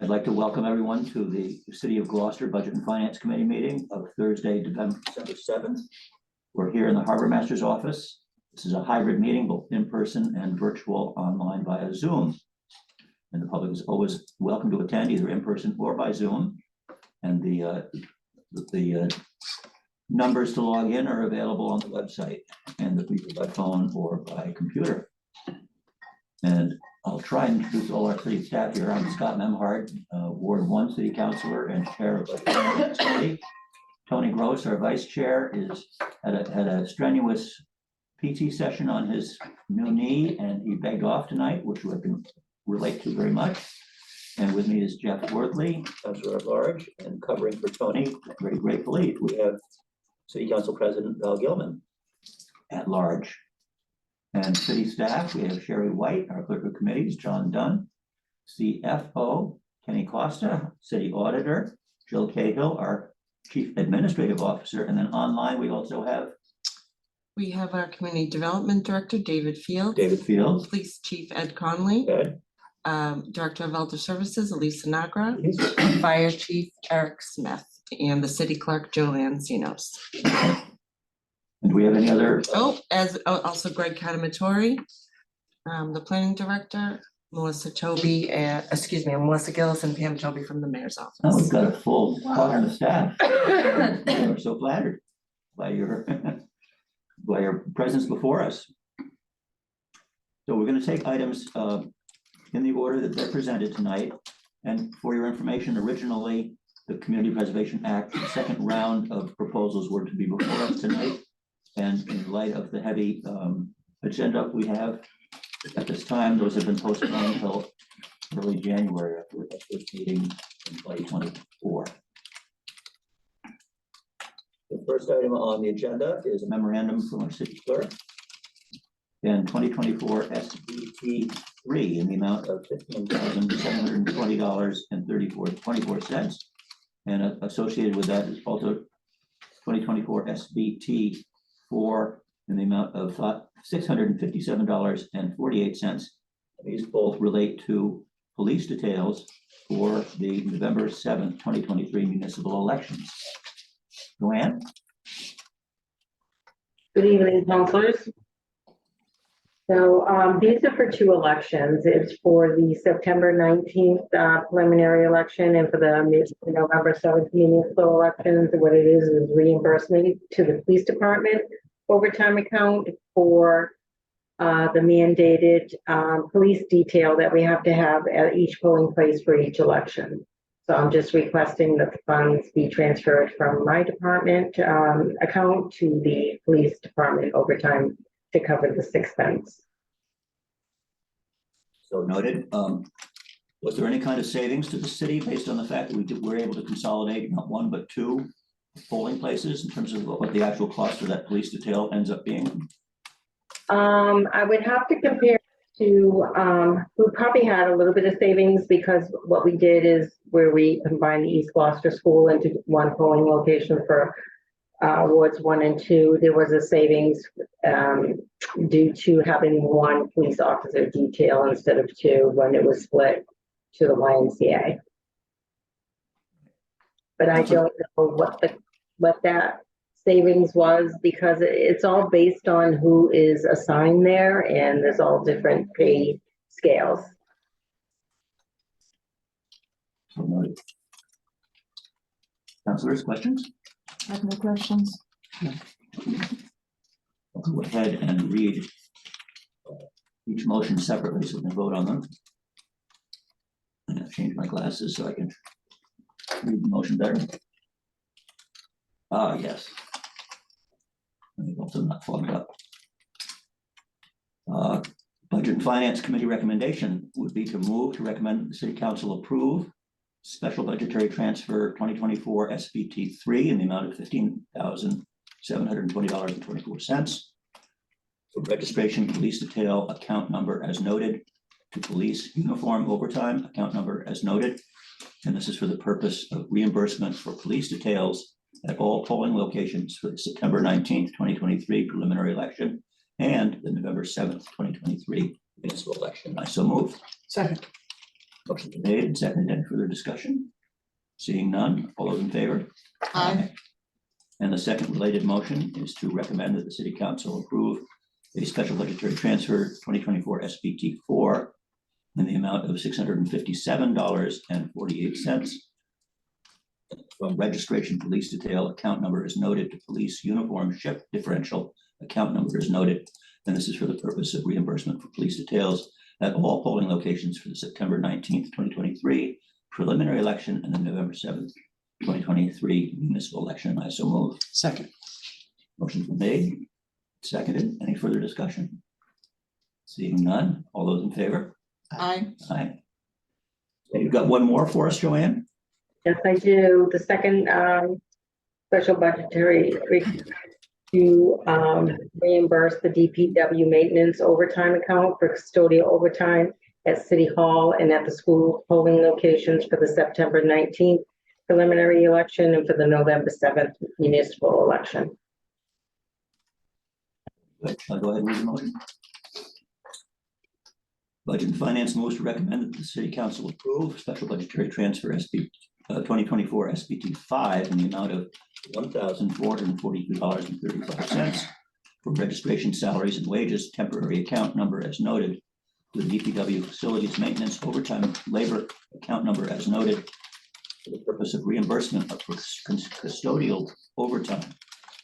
I'd like to welcome everyone to the City of Gloucester Budget and Finance Committee meeting of Thursday, December 7th. We're here in the Harbor Master's office. This is a hybrid meeting, both in person and virtual online via Zoom. And the public is always welcome to attend either in person or by Zoom. And the numbers to log in are available on the website, and either by phone or by computer. And I'll try and introduce all our city staff here. I'm Scott Memhard, Ward 1 City Councilor and Chair of the Finance Committee. Tony Gross, our Vice Chair, is had a strenuous PT session on his new knee, and he begged off tonight, which we can relate to very much. And with me is Jeff Worthley, Councilor at Large, and covering for Tony, very gratefully, we have City Council President Val Gilman at Large. And city staff, we have Sherry White, our clerk of committees, John Dunn, CFO, Kenny Costa, city auditor, Jill Cahill, our chief administrative officer, and then online we also have our community development director, David Fields. Police chief, Ed Conley. Ed. Director of Elder Services, Elisa Nagra. Yes. Fire chief, Eric Smith, and the city clerk, Joanne Zinos. And do we have any other? Also Greg Catamatori, the planning director, Melissa Gillis and Pam Toby from the mayor's office. Oh, we've got a full quadrant of staff. We're so flattered by your presence before us. So we're going to take items in the order that they're presented tonight. And for your information, originally the Community Preservation Act, the second round of proposals were to be before us tonight. And in light of the heavy agenda we have at this time, those have been postponed until early January after the first meeting in 2024. The first item on the agenda is a memorandum from our city clerk in 2024 SBT 3 in the amount of $15,720.24, and associated with that is also 2024 SBT 4 in the amount of $657.48. These both relate to police details for the November 7th, 2023 municipal elections. Joanne? Good evening, councilors. So these are for two elections. It's for the September 19th preliminary election and for the November 7th municipal elections. What it is reimbursement to the police department overtime account for the mandated police detail that we have to have at each polling place for each election. So I'm just requesting that the funds be transferred from my department account to the police department overtime to cover this expense. So noted. Was there any kind of savings to the city based on the fact that we were able to consolidate not one but two polling places in terms of what the actual cost of that police detail ends up being? I would have to compare to, we probably had a little bit of savings because what we did is where we combined the East Gloucester School into one polling location for wards 1 and 2. There was a savings due to having one police officer detail instead of two when it was split to the YMCA. But I don't know what that savings was because it's all based on who is assigned there, and there's all different pay scales. So noted. Councilors, questions? I have no questions. I'll go ahead and read each motion separately so we can vote on them. And I've changed my glasses so I can read the motion better. Ah, yes. Let me also not fogged up. Budget and Finance Committee recommendation would be to move to recommend the City Council approve special budgetary transfer 2024 SBT 3 in the amount of $15,720.24 for registration police detail account number as noted, to police uniform overtime account number as noted, and this is for the purpose of reimbursement for police details at all polling locations for the September 19th, 2023 preliminary election and the November 7th, 2023 municipal election. I so move. Second. Motion been made and seconded. Any further discussion? Seeing none, all those in favor? Aye. And the second related motion is to recommend that the city council approve a special budgetary transfer 2024 SBT 4 in the amount of $657.48 from registration police detail. Account number is noted to police uniform shift differential. Account number is noted, and this is for the purpose of reimbursement for police details at all polling locations for the September 19th, 2023 preliminary election and the November 7th, 2023 municipal election. I so move. Second. Motion's been made, seconded. Any further discussion? Seeing none, all those in favor? Aye. Aye. And you've got one more for us, Joanne? Yes, I do. The second special budgetary request to reimburse the DPW maintenance overtime account for custodial overtime at City Hall and at the school polling locations for the September 19th preliminary election and for the November 7th municipal election. Good. Shall I go ahead and read the motion? Budget and Finance moves to recommend that the City Council approve special budgetary transfer 2024 SBT 5 in the amount of $1,442.35 for registration salaries and wages, temporary account number as noted, to the DPW facilities maintenance overtime labor account number as noted, for the purpose of reimbursement of custodial overtime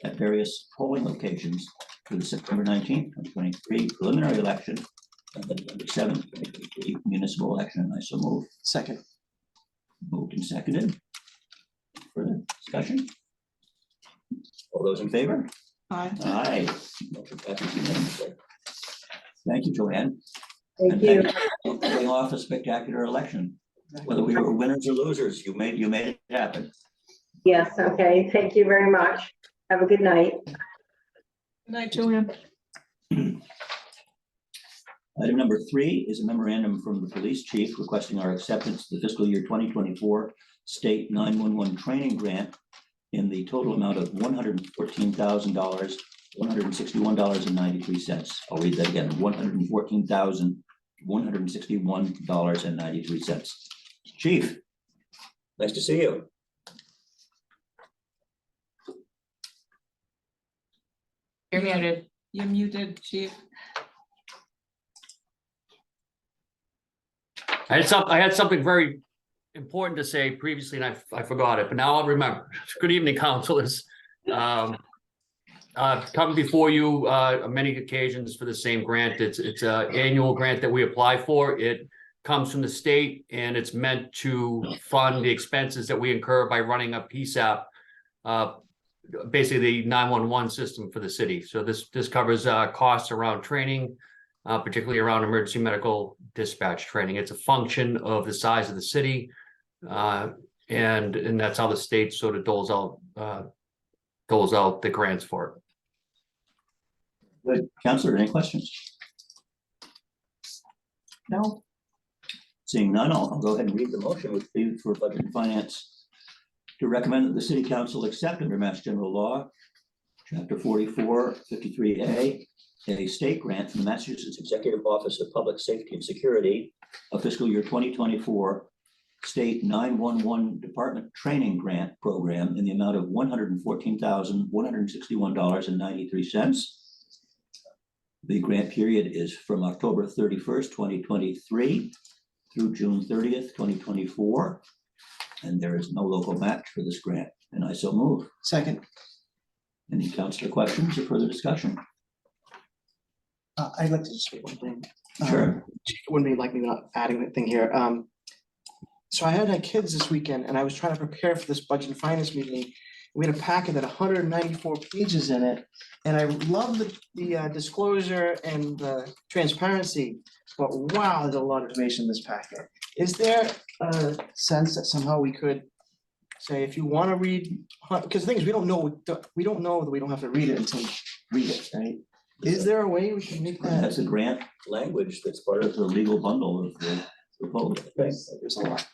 at various polling locations for the September 19th, 2023 preliminary election and the November 7th, 2023 municipal election. I so move. Second. Moved and seconded. Further discussion? All those in favor? Aye. Aye. Motion passes unanimously. Thank you, Joanne. Thank you. For pulling off a spectacular election. Whether we were winners or losers, you made it happen. Yes, okay. Thank you very much. Have a good night. Good night, Joanne. Item number 3 is a memorandum from the police chief requesting our acceptance of the fiscal year 2024 state 911 training grant in the total amount of $114,000, $161.93. I'll read that again, $114,161.93. Chief, nice to see you. You're muted. You're muted, chief. I had something very important to say previously and I forgot it, but now I'll remember. Good evening, councilors. Come before you on many occasions for the same grant. It's an annual grant that we apply for. It comes from the state and it's meant to fund the expenses that we incur by running a PSAP, basically the 911 system for the city. So this covers costs around training, particularly around emergency medical dispatch training. It's a function of the size of the city, and that's how the state sort of doles out the grants for it. Good. Counselor, any questions? No. Seeing none, I'll go ahead and read the motion with leave for Budget and Finance to recommend that the City Council accept under Mass General Law, Chapter 44, 53A, a state grant from the Massachusetts Executive Office of Public Safety and Security, a fiscal year 2024 state 911 department training grant program in the amount of $114,161.93. The grant period is from October 31st, 2023 through June 30th, 2024. And there is no local match for this grant, and I so move. Second. Any councilor questions or further discussion? I'd like to just say one thing. Sure. It wouldn't be like me not adding anything here. So I had my kids this weekend and I was trying to prepare for this budget and finance meeting. We had a packet that 194 pages in it. And I love the disclosure and the transparency, but wow, there's a lot of information in this packet. Is there a sense that somehow we could say, if you want to read, because the thing is, we don't know that we don't have to read it until we read it, right? Is there a way we can make that? That's a grant language that's part of the legal bundle of the proposal. There's a lot.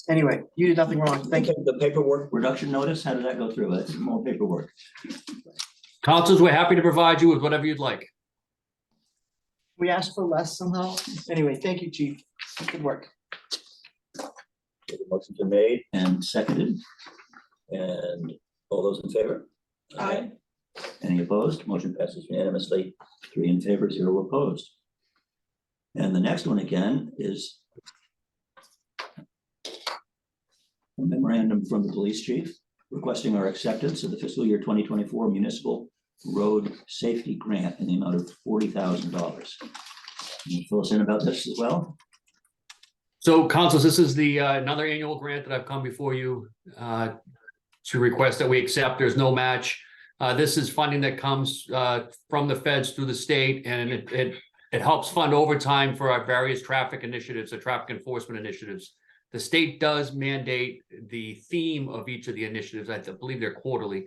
Anyway, you did nothing wrong. Thank you. The paperwork reduction notice, how did that go through? That's more paperwork. Councilors, we're happy to provide you with whatever you'd like. We asked for less somehow. Anyway, thank you, Chief. Good work. The motion's been made and seconded. And all those in favor? Aye. Any opposed? Motion passes unanimously, 3 in favor, 0 opposed. And the next one again is a memorandum from the police chief requesting our acceptance of the fiscal year 2024 municipal road safety grant in the amount of $40,000. Can you fill us in about this as well? So councils, this is the another annual grant that I've come before you to request that we accept. There's no match. This is funding that comes from the feds through the state, and it helps fund overtime for our various traffic initiatives, the traffic enforcement initiatives. The state does mandate the theme of each of the initiatives. I believe they're quarterly.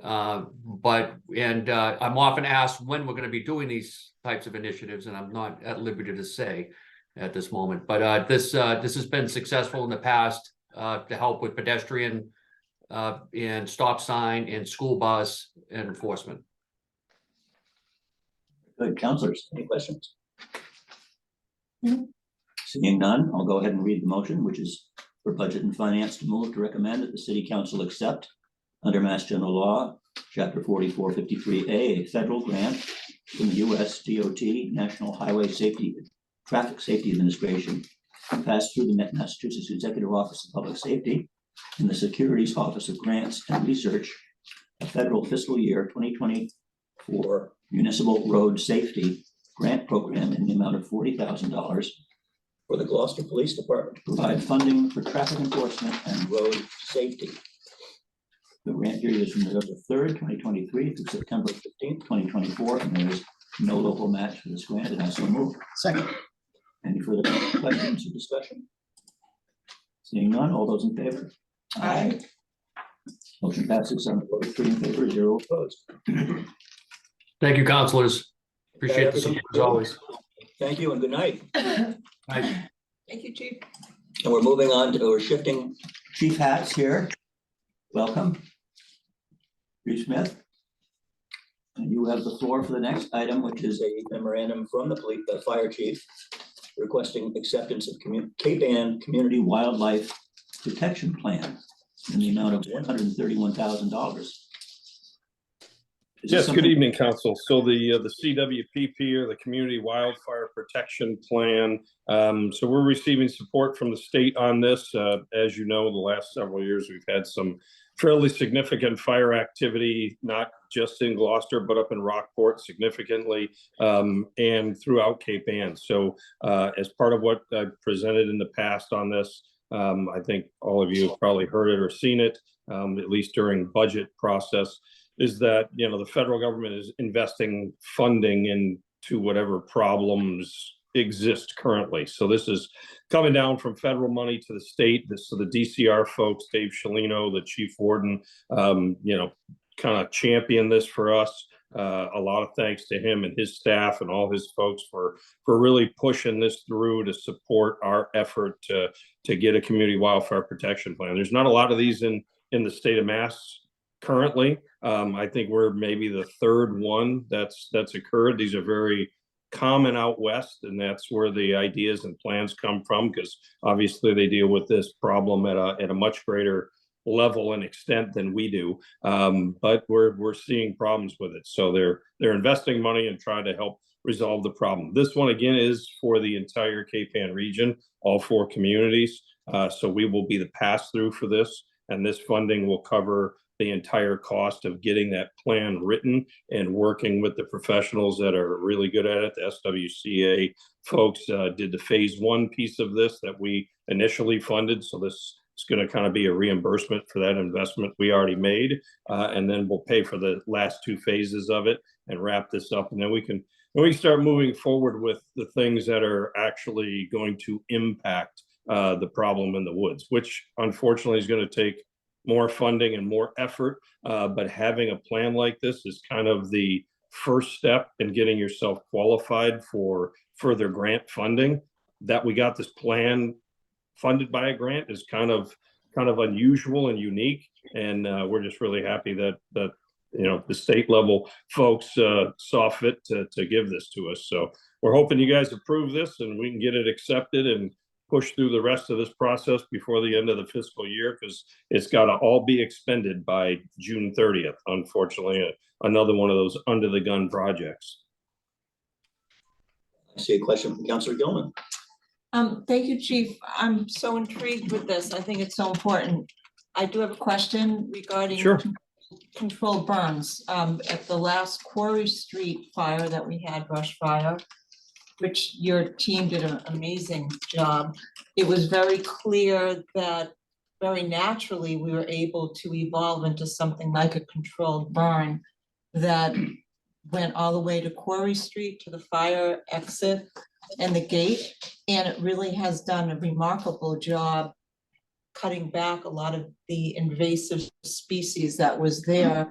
I'm often asked when we're going to be doing these types of initiatives, and I'm not at liberty to say at this moment. But this has been successful in the past to help with pedestrian and stop sign and school bus and enforcement. Good, councilors, any questions? Seeing none, I'll go ahead and read the motion, which is for Budget and Finance to move to recommend that the City Council accept under Mass General Law, Chapter 4453A, a federal grant from the U.S. DOT, National Highway Safety, Traffic Safety Administration, passed through the Massachusetts Executive Office of Public Safety and the Securities Office of Grants and Research, a federal fiscal year 2024 municipal road safety grant program in the amount of $40,000 for the Gloucester Police Department to provide funding for traffic enforcement and road safety. The grant period is from November 3rd, 2023 through September 15th, 2024, and there is no local match for this grant, and I so move. Second. Any further questions or discussion? Seeing none, all those in favor? Aye. Motion passes, 7 voted, 3 in favor, 0 opposed. Thank you, councilors. Appreciate the support as always. Thank you and good night. Bye. Thank you, Chief. And we're moving on to, we're shifting chief hats here. Welcome. Chief Smith. And you have the floor for the next item, which is a memorandum from the fire chief requesting acceptance of Cape Ann Community Wildlife Protection Plan in the amount of $131,000. Yes, good evening, Council. So the CWPP, or the Community Wildfire Protection Plan. So we're receiving support from the state on this. As you know, the last several years, we've had some fairly significant fire activity, not just in Gloucester, but up in Rockport significantly, and throughout Cape Ann. So as part of what I presented in the past on this, I think all of you have probably heard it or seen it, at least during budget process, is that, you know, the federal government is investing funding into whatever problems exist currently. So this is coming down from federal money to the state. So the DCR folks, Dave Shalino, the chief warden, you know, kind of championed this for us. A lot of thanks to him and his staff and all his folks for really pushing this through to support our effort to get a community wildfire protection plan. There's not a lot of these in the state of Mass currently. I think we're maybe the third one that's occurred. These are very common out west, and that's where the ideas and plans come from, because obviously they deal with this problem at a much greater level and extent than we do. But we're seeing problems with it. So they're investing money and trying to help resolve the problem. This one again is for the entire Cape Ann region, all 4 communities. So we will be the pass-through for this, and this funding will cover the entire cost of getting that plan written and working with the professionals that are really good at it. The SWCA folks did the phase 1 piece of this that we initially funded. So this is going to kind of be a reimbursement for that investment we already made. And then we'll pay for the last 2 phases of it and wrap this up. And then we can start moving forward with the things that are actually going to impact the problem in the woods, which unfortunately is going to take more funding and more effort, but having a plan like this is kind of the first step in getting yourself qualified for further grant funding. That we got this plan funded by a grant is kind of unusual and unique, and we're just really happy that you know, the state level folks saw fit to give this to us. So we're hoping you guys approve this and we can get it accepted and push through the rest of this process before the end of the fiscal year, because it's got to all be expended by June 30th. Unfortunately, another one of those under the gun projects. I see a question from Councilor Gilman. Thank you, Chief. I'm so intrigued with this. I think it's so important. I do have a question regarding Sure. controlled burns. At the last Quarry Street fire that we had, brush fire, which your team did an amazing job. It was very clear that very naturally we were able to evolve into something like a controlled burn that went all the way to Quarry Street to the fire exit and the gate. And it really has done a remarkable job cutting back a lot of the invasive species that was there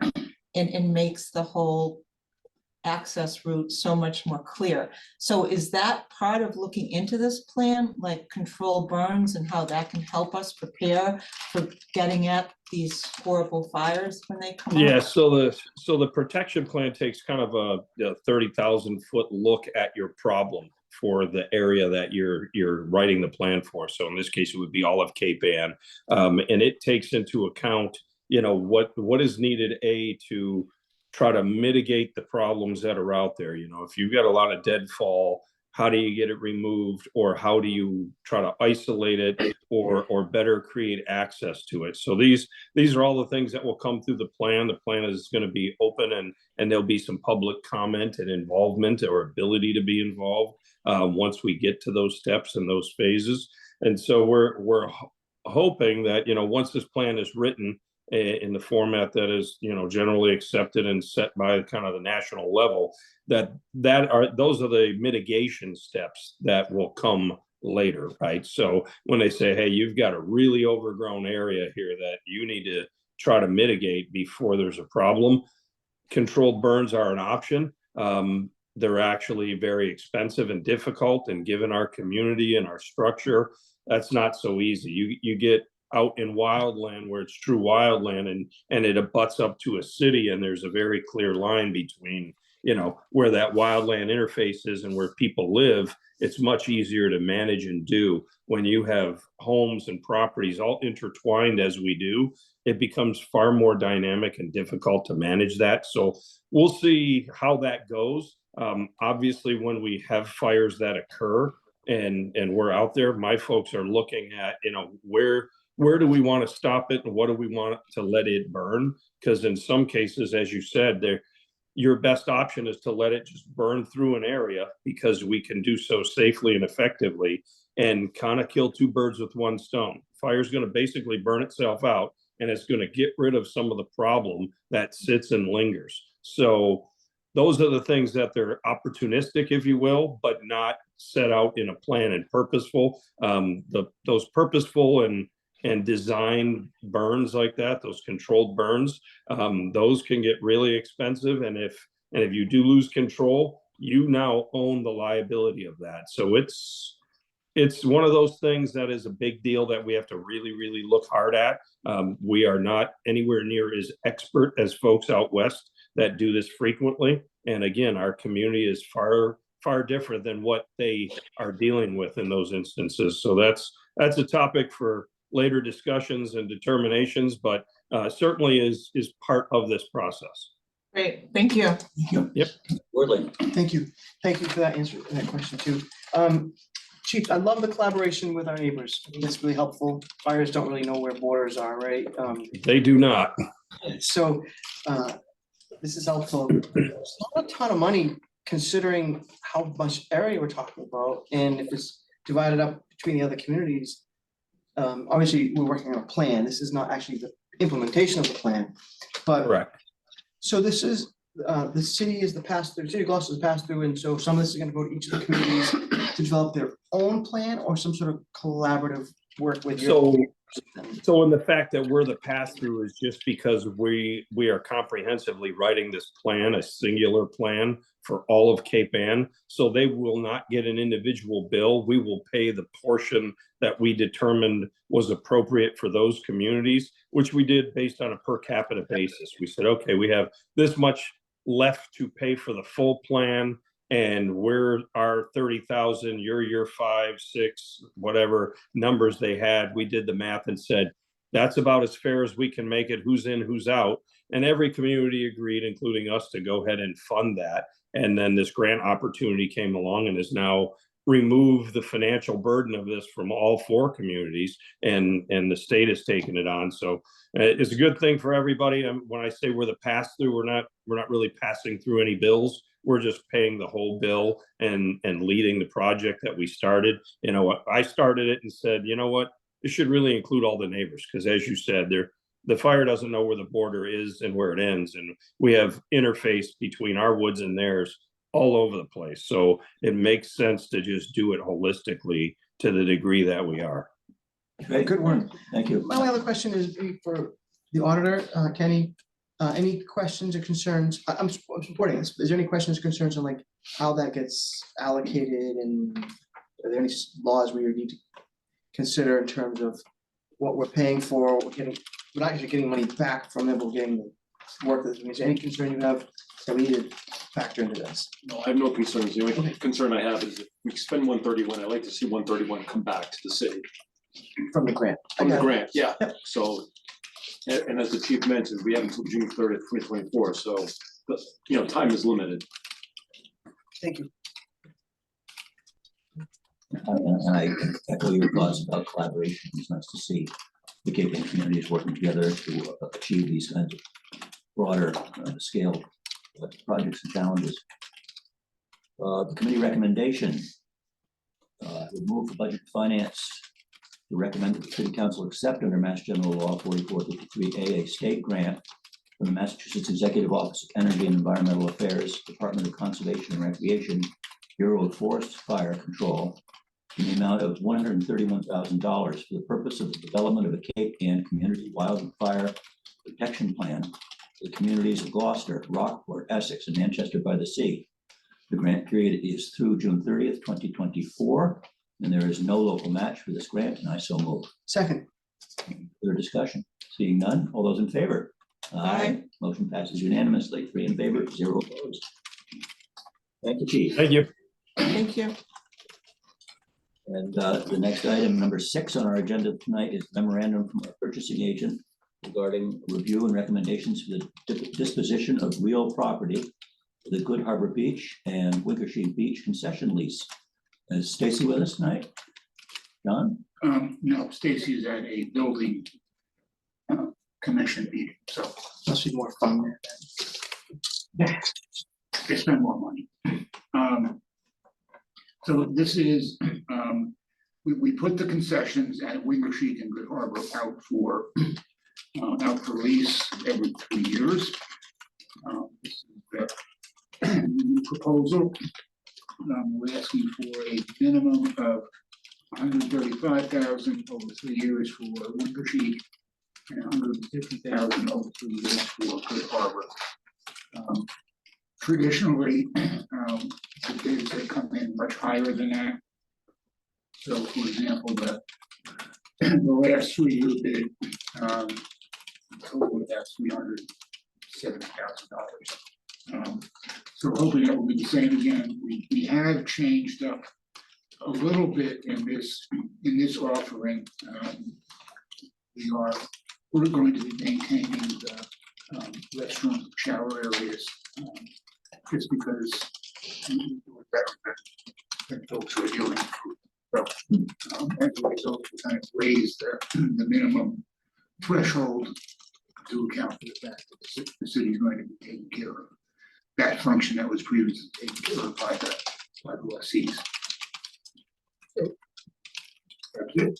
and makes the whole access route so much more clear. So is that part of looking into this plan, like control burns and how that can help us prepare for getting at these horrible fires when they come up? Yeah, so the protection plan takes kind of a 30,000 foot look at your problem for the area that you're writing the plan for. So in this case, it would be all of Cape Ann, and it takes into account, you know, what is needed to try to mitigate the problems that are out there. You know, if you've got a lot of deadfall, how do you get it removed, or how do you try to isolate it, or better create access to it? So these are all the things that will come through the plan. The plan is going to be open, and there'll be some public comment and involvement or ability to be involved once we get to those steps and those phases. And so we're hoping that, you know, once this plan is written in the format that is, you know, generally accepted and set by kind of the national level, those are the mitigation steps that will come later, right? So when they say, hey, you've got a really overgrown area here that you need to try to mitigate before there's a problem, controlled burns are an option. They're actually very expensive and difficult, and given our community and our structure, that's not so easy. You get out in wildland where it's true wildland, and it abuts up to a city, and there's a very clear line between, you know, where that wildland interface is and where people live. It's much easier to manage and do. When you have homes and properties all intertwined as we do, it becomes far more dynamic and difficult to manage that. So we'll see how that goes. Obviously, when we have fires that occur and we're out there, my folks are looking at, you know, where do we want to stop it and what do we want to let it burn? Because in some cases, as you said, your best option is to let it just burn through an area, because we can do so safely and effectively and kind of kill two birds with one stone. Fire is going to basically burn itself out, and it's going to get rid of some of the problem that sits and lingers. So those are the things that they're opportunistic, if you will, but not set out in a plan and purposeful. Those purposeful and design burns like that, those controlled burns, those can get really expensive. And if you do lose control, you now own the liability of that. So it's one of those things that is a big deal that we have to really, really look hard at. We are not anywhere near as expert as folks out west that do this frequently. And again, our community is far, far different than what they are dealing with in those instances. So that's a topic for later discussions and determinations, but certainly is part of this process. Great, thank you. Thank you. Yep. Wordley. Thank you for that answer, that question too. Chief, I love the collaboration with our neighbors. I think that's really helpful. Fires don't really know where borders are, right? They do not. So this is helpful. It's not a ton of money considering how much area we're talking about, and if it's divided up between the other communities. Obviously, we're working on a plan. This is not actually the implementation of the plan, but Correct. so this is the city is the pass-through. City of Gloucester is pass-through, and so some of this is going to go to each of the communities to develop their own plan, or some sort of collaborative work with your. So in the fact that we're the pass-through is just because we are comprehensively writing this plan, a singular plan for all of Cape Ann. So they will not get an individual bill. We will pay the portion that we determined was appropriate for those communities, which we did based on a per capita basis. We said, okay, we have this much left to pay for the full plan, and we're our 30,000, your 5, 6, whatever numbers they had. We did the math and said, that's about as fair as we can make it, who's in, who's out. And every community agreed, including us, to go ahead and fund that. And then this grant opportunity came along and has now removed the financial burden of this from all 4 communities, and the state has taken it on. So it's a good thing for everybody. And when I say we're the pass through, we're not really passing through any bills. We're just paying the whole bill and leading the project that we started. You know, I started it and said, you know what, this should really include all the neighbors, because as you said, the fire doesn't know where the border is and where it ends, and we have interface between our woods and theirs all over the place. So it makes sense to just do it holistically to the degree that we are. Great. Good one. Thank you. My only other question is for the auditor, Kenny. Any questions or concerns? I'm supporting this. Is there any questions or concerns on like how that gets allocated, and are there any laws we need to consider in terms of what we're paying for? We're not actually getting money back from them, we're getting the work. Is there any concern you have that we need to factor into this? No, I have no concerns. The only Okay. concern I have is if we spend 131, I'd like to see 131 come back to the city From the grant. from the I got it. grant, yeah. Yep. So, and as the chief mentioned, we have until June 30th, 2024, so, you know, time is limited. Thank you. And I echo your thoughts about collaboration. It's nice to see the Cape Ann communities working together to achieve these kinds of broader scale projects and challenges. The committee recommendation would move the budget and finance to recommend that the city council accept under Mass General Law 4453A a state grant from the Massachusetts Executive Office of Energy and Environmental Affairs, Department of Conservation and Recreation, Bureau of Forest Fire Control, in the amount of $131,000 for the purpose of the development of a Cape Ann Community Wildfire Protection Plan for the communities of Gloucester, Rockport, Essex, and Manchester by the Sea. The grant period is through June 30th, 2024, and there is no local match for this grant, and I so move. Second. Further discussion? Seeing none, all those in favor? Aye. Motion passes unanimously, 3 in favor, 0 opposed. Thank you, Chief. Thank you. Thank you. And the next item, number 6 on our agenda tonight, is memorandum from our purchasing agent regarding review and recommendations for the disposition of real property for the Good Harbor Beach and Winkersheek Beach concession lease. Is Stacy with us tonight? John? No, Stacy is at a building commission meeting, so Must be more fun there. they spend more money. So this is, we put the concessions at Winkersheek and Good Harbor out for lease every 3 years. This is the new proposal. We're asking for a minimum of $135,000 over 3 years for Winkersheek and $150,000 over 3 years for Good Harbor. Traditionally, the bids they come in much higher than that. So, for example, the last 3-year bid totaled about $370,000. So, hoping that will be the same again. We have changed up a little bit in this offering. We're going to be maintaining the restaurant shower areas. Just because we do it better than folks who are dealing with food. So, as a result, we kind of raise the minimum threshold to account for the fact that the city is going to be taking care of that function that was previously taken care of by the lessees. So, that's it.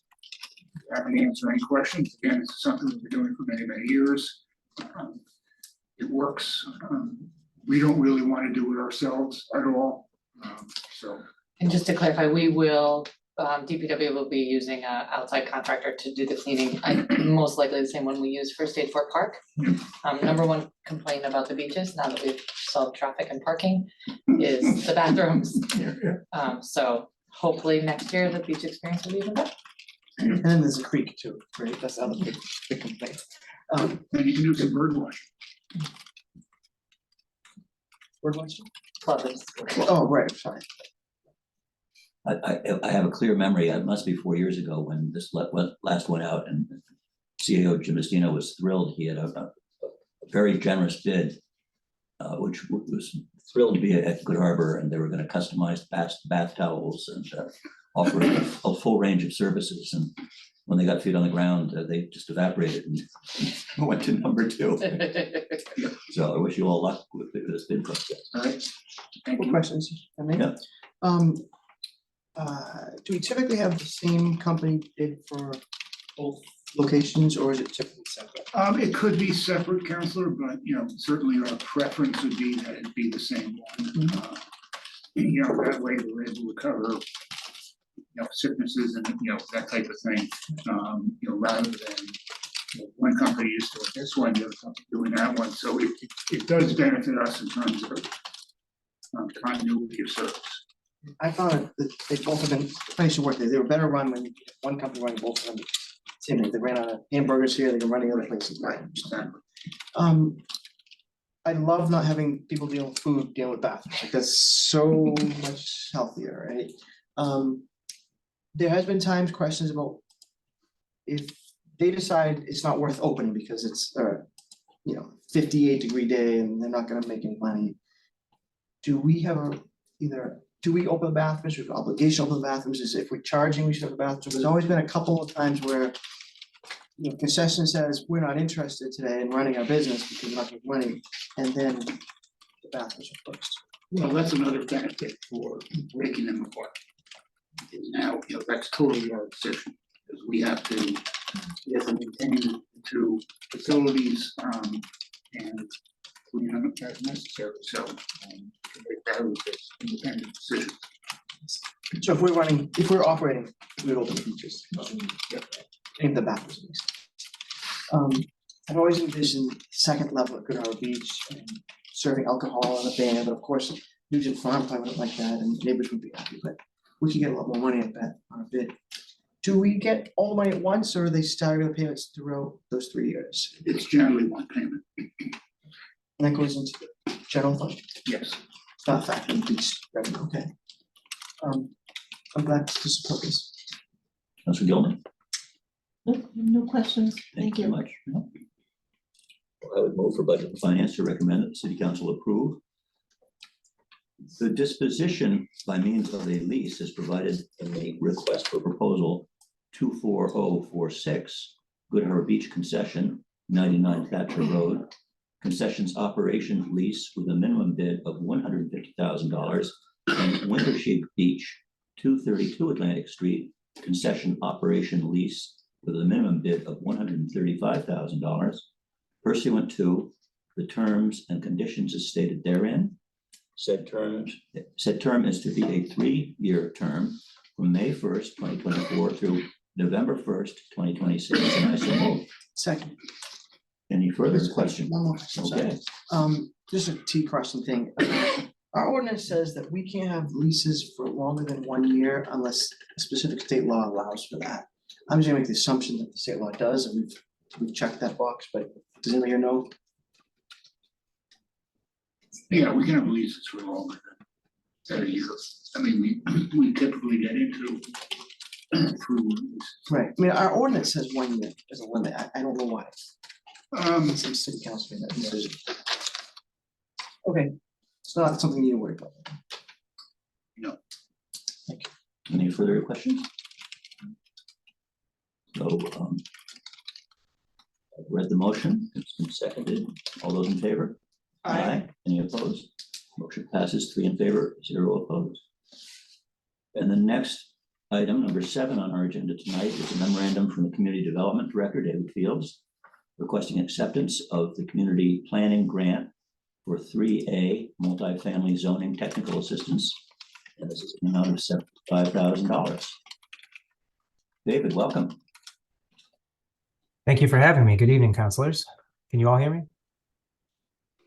Happy to answer any questions. Again, this is something we've been doing for many, many years. It works. We don't really want to do it ourselves at all, so. And just to clarify, we will, DPW will be using an outside contractor to do the cleaning, most likely the same one we use for State Fort Park. Number one complaint about the beaches, now that we've solved traffic and parking, is the bathrooms. So hopefully next year, the beach experience will be even better. And then there's a creek too, right? That's the other big complaint. And you can do some bird watching. Word watching? Others. Oh, right, sorry. I have a clear memory, it must be 4 years ago when this last went out, and CEO Jim Messina was thrilled. He had a very generous bid, which was thrilled to be at Good Harbor, and they were gonna customize bath towels and offer a full range of services. And when they got feet on the ground, they just evaporated and went to number 2. So I wish you all luck with this bid process. All right. Thank Couple you. questions, if I may. Yeah. Do we typically have the same company bid for both locations, or is it typically separate? It could be separate, Counselor, but, you know, certainly our preference would be that it be the same one. You know, that way we're able to cover, you know, sicknesses and, you know, that type of thing. You know, rather than, you know, one company is doing this one, the other company doing that one. So it does benefit us in terms of continuity of service. I found that they both have been, place to work there, they were better run when one company running both of them. Same thing, they ran out of hamburgers here, they can run the other places. Right, exactly. I love not having people deal with food, deal with bathrooms, like that's so much healthier, right? There has been times questions about if they decide it's not worth opening because it's you know, 58-degree day and they're not gonna make any money. Do we have do we open the bathrooms, we have obligation to open the bathrooms, is if we're charging, we should have a bathroom? There's always been a couple of times where, you know, concession says, we're not interested today in running our business because we're not making money, and then the bathrooms are closed. Well, that's another benefit for breaking them apart. Because now, you know, that's totally our decision, because we have to maintain to facilities, and we have it as necessary, so, to make that as independent decision. So if we're operating, we open the beaches. In the bathrooms at least. I've always envisioned second level at Good Harbor Beach and serving alcohol in a band, but of course, Nugent Farm probably wouldn't like that and neighbors would be happy, but we could get a lot more money at that on a bid. Do we get all the money at once, or are they stagger the payments throughout those 3 years? It's generally one payment, And that goes into the general fund? yes. It's not factored in beach revenue, okay. I'm glad to support this. Councilor Gilman? No questions, Thank you very much. No. Well, I would move for Budget and Finance to recommend that the City Council approve the disposition by means of a lease as provided in the request for proposal 24046, Good Harbor Beach Concession, 99 Thatcher Road, concessions operation lease with a minimum bid of $150,000, and Wintersheep Beach, 232 Atlantic Street, concession operation lease with a minimum bid of $135,000, pursuant to the terms and conditions as stated therein. Said term is to be a 3-year term from May 1st, 2024 through November 1st, 2026, and I so move. Second. Any further questions? One more question, sorry. Okay. Just a T question thing. Our ordinance says that we can't have leases for longer than 1 year unless a specific state law allows for that. I'm just gonna make the assumption that the state law does, and we've checked that box, but does anybody here know? Yeah, we can have leases for longer than a year. I mean, we typically get into through leases. Right, I mean, our ordinance says 1 year as a limit. I don't know why. Some city council made that decision. Okay, it's not something you need to worry about. No. Thank you. Any further questions? So, I've read the motion, it's been seconded. All those in favor? Aye. Any opposed? Motion passes 3 in favor, 0 opposed. And the next item, number 7 on our agenda tonight, is a memorandum from the Community Development Director, David Fields, requesting acceptance of the Community Planning Grant for 3A multifamily zoning technical assistance. And this is an amount of $75,000. David, welcome. Thank you for having me. Good evening, councilors. Can you all hear me?